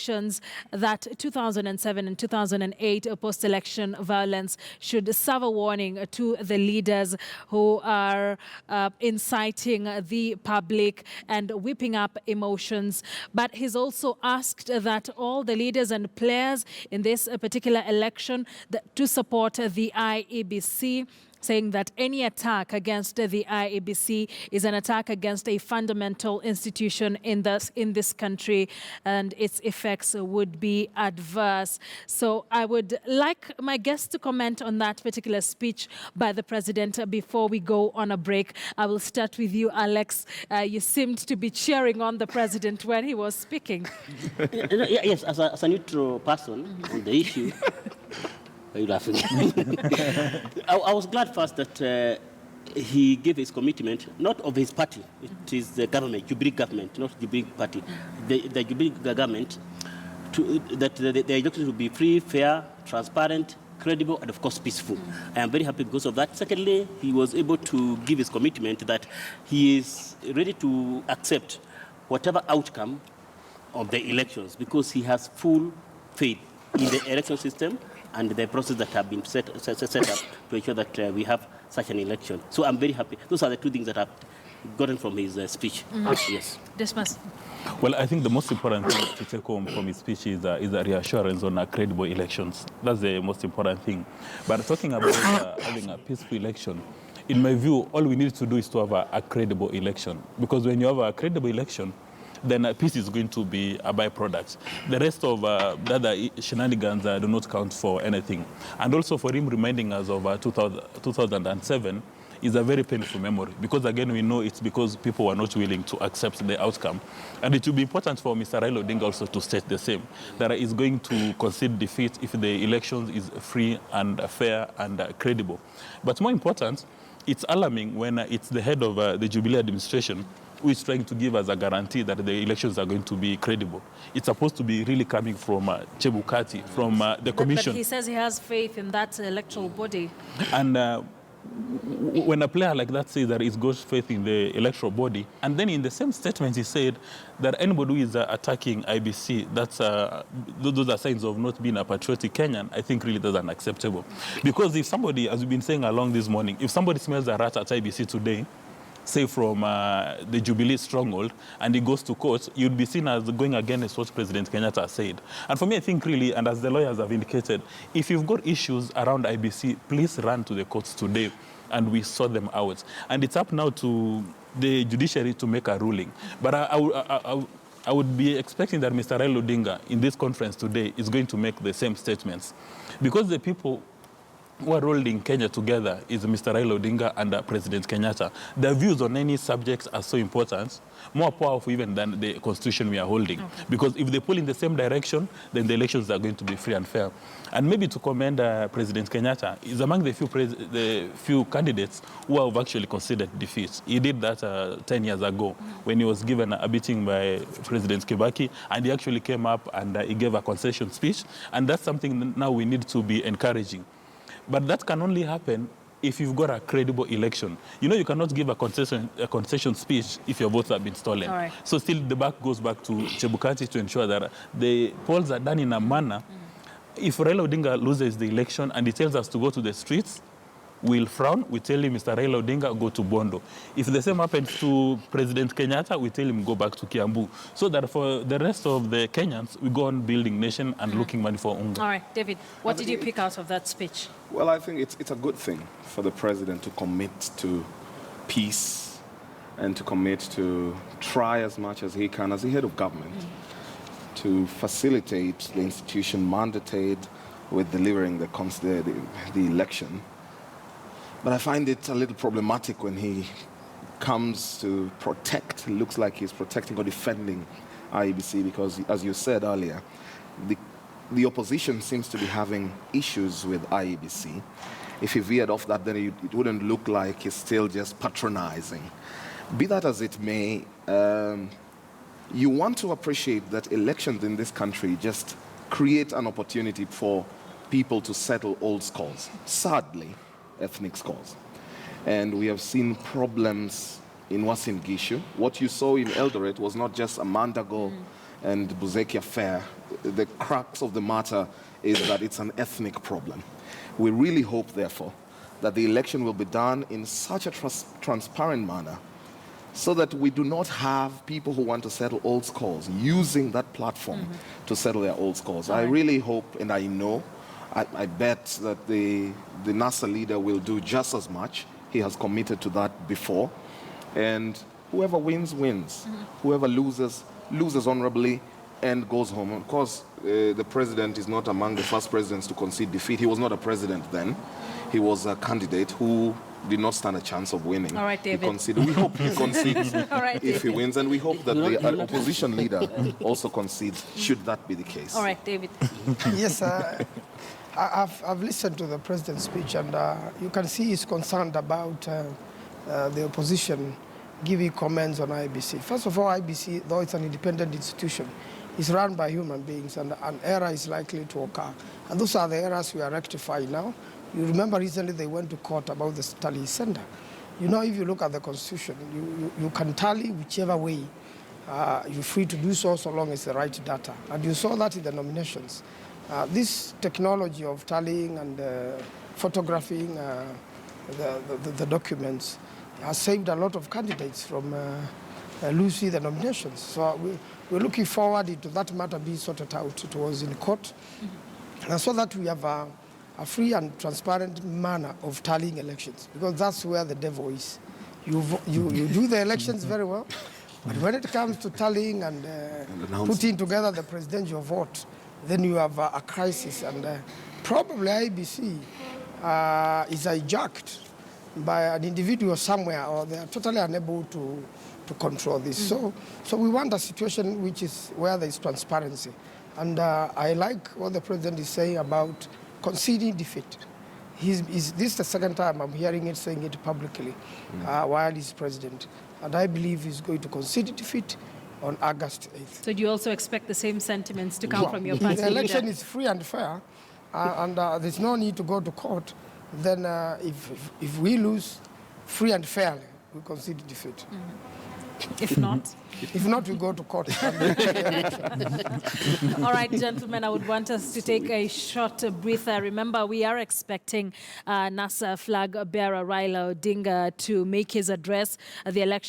elections that 2007 and 2008 post-election violence should serve a warning to the leaders who are inciting the public and whipping up emotions. But he's also asked that all the leaders and players in this particular election to support the IEBC, saying that any attack against the IEBC is an attack against a fundamental institution in this country, and its effects would be adverse. So I would like my guests to comment on that particular speech by the president before we go on a break. I will start with you, Alex. You seemed to be cheering on the president when he was speaking. Yes, as a neutral person on the issue. Are you laughing? I was glad first that he gave his commitment, not of his party. It is the government, Jubilee government, not Jubilee party. The Jubilee government, that the elections will be free, fair, transparent, credible, and of course peaceful. I am very happy because of that. Secondly, he was able to give his commitment that he is ready to accept whatever outcome of the elections because he has full faith in the election system and the process that have been set up to ensure that we have such an election. So I'm very happy. Those are the two things that I've gotten from his speech. Yes. Dismas. Well, I think the most important thing to take home from his speech is a reassurance on credible elections. That's the most important thing. But talking about having a peaceful election, in my view, all we need to do is to have a credible election. Because when you have a credible election, then peace is going to be a byproduct. The rest of the other shenanigans do not count for anything. And also for him reminding us of 2007 is a very painful memory because, again, we know it's because people were not willing to accept the outcome. And it will be important for Mr. Raila Odinga also to state the same, that he is going to concede defeat if the election is free and fair and credible. But more important, it's alarming when it's the head of the Jubilee administration who is trying to give us a guarantee that the elections are going to be credible. It's supposed to be really coming from Chebukati, from the commission. But he says he has faith in that electoral body. And when a player like that says that he's got faith in the electoral body, and then in the same statement he said that anybody who is attacking IBC, those are signs of not being a patriotic Kenyan, I think really that's unacceptable. Because if somebody, as we've been saying along this morning, if somebody smells a rat at IBC today, say from the Jubilee stronghold, and he goes to court, you'd be seen as going against what President Kenyatta said. And for me, I think really, and as the lawyers have indicated, if you've got issues around IBC, please run to the courts today, and we sort them out. And it's up now to the judiciary to make a ruling. But I would be expecting that Mr. Raila Odinga, in this conference today, is going to make the same statements. Because the people who are holding Kenya together is Mr. Raila Odinga and President Kenyatta. Their views on any subjects are so important, more powerful even than the constitution we are holding. Okay. Because if they pull in the same direction, then the elections are going to be free and fair. And maybe to commend President Kenyatta, is among the few candidates who have actually considered defeat. He did that 10 years ago when he was given a beating by President Kibaki, and he actually came up and he gave a concession speech. And that's something now we need to be encouraging. But that can only happen if you've got a credible election. You know, you cannot give a concession speech if your votes have been stolen. Right. So still the back goes back to Chebukati to ensure that the polls are done in a manner. If Raila Odinga loses the election and he tells us to go to the streets, we'll frown. We tell him, Mr. Raila Odinga, go to Bondo. If the same happens to President Kenyatta, we tell him, go back to Kiambu. So that for the rest of the Kenyans, we go on building nation and looking money for Unga. All right, David, what did you pick out of that speech? Well, I think it's a good thing for the president to commit to peace and to commit to try as much as he can as the head of government to facilitate the institution mandated with delivering the election. But I find it a little problematic when he comes to protect, it looks like he's protecting or defending IEBC because, as you said earlier, the opposition seems to be having issues with IEBC. If he veered off that, then it wouldn't look like he's still just patronizing. Be that as it may, you want to appreciate that elections in this country just create an opportunity for people to settle old scores. Sadly, ethnic scores. And we have seen problems in Uasin Gishu. What you saw in Eldoret was not just a Mandago and Buzeki affair, the crux of the matter is that it's an ethnic problem. We really hope, therefore, that the election will be done in such a transparent manner so that we do not have people who want to settle old scores using that platform to settle their old scores. I really hope, and I know, I bet that the NASA leader will do just as much. He has committed to that before. And whoever wins, wins. Whoever loses, loses honorably and goes home. Of course, the president is not among the first presidents to concede defeat. He was not a president then. He was a candidate who did not stand a chance of winning. All right, David. We hope he concedes All right, if he David. wins, and we hope that the opposition leader also concedes, should that be the case. All right, David. Yes, I've listened to the president's speech, and you can see he's concerned about the opposition giving comments on IEBC. First of all, IEBC, though it's an independent institution, is run by human beings, and an error is likely to occur. And those are the errors we are rectifying now. You remember recently they went to court about the tally center. You know, if you look at the Constitution, you can tally whichever way. You're free to do so long as the right data. And you saw that in the nominations. This technology of tallying and photographing the documents has saved a lot of candidates from losing the nominations. So we're looking forward to that matter being sorted out. It was in court. And so that we have a free and transparent manner of tallying elections, because that's where the devil is. You do the elections very well, but when it comes to tallying and putting together the presidential vote, then you have a crisis, and probably IEBC is hijacked by an individual somewhere, or they are totally unable to control this. So we want a situation which is where there is transparency. And I like what the president is saying about conceding defeat. This is the second time I'm hearing it, saying it publicly while he's president. And I believe he's going to concede defeat on August 8th. So do you also expect the same sentiments to come from your party? The election is free and fair, and there's no need to go to court. Then if we lose free and fairly, we concede defeat. If not? If not, we go to court. All right, gentlemen, I would want us to take a short breather. Remember, we are expecting NASA flag bearer Raila Odinga to make his address at the election.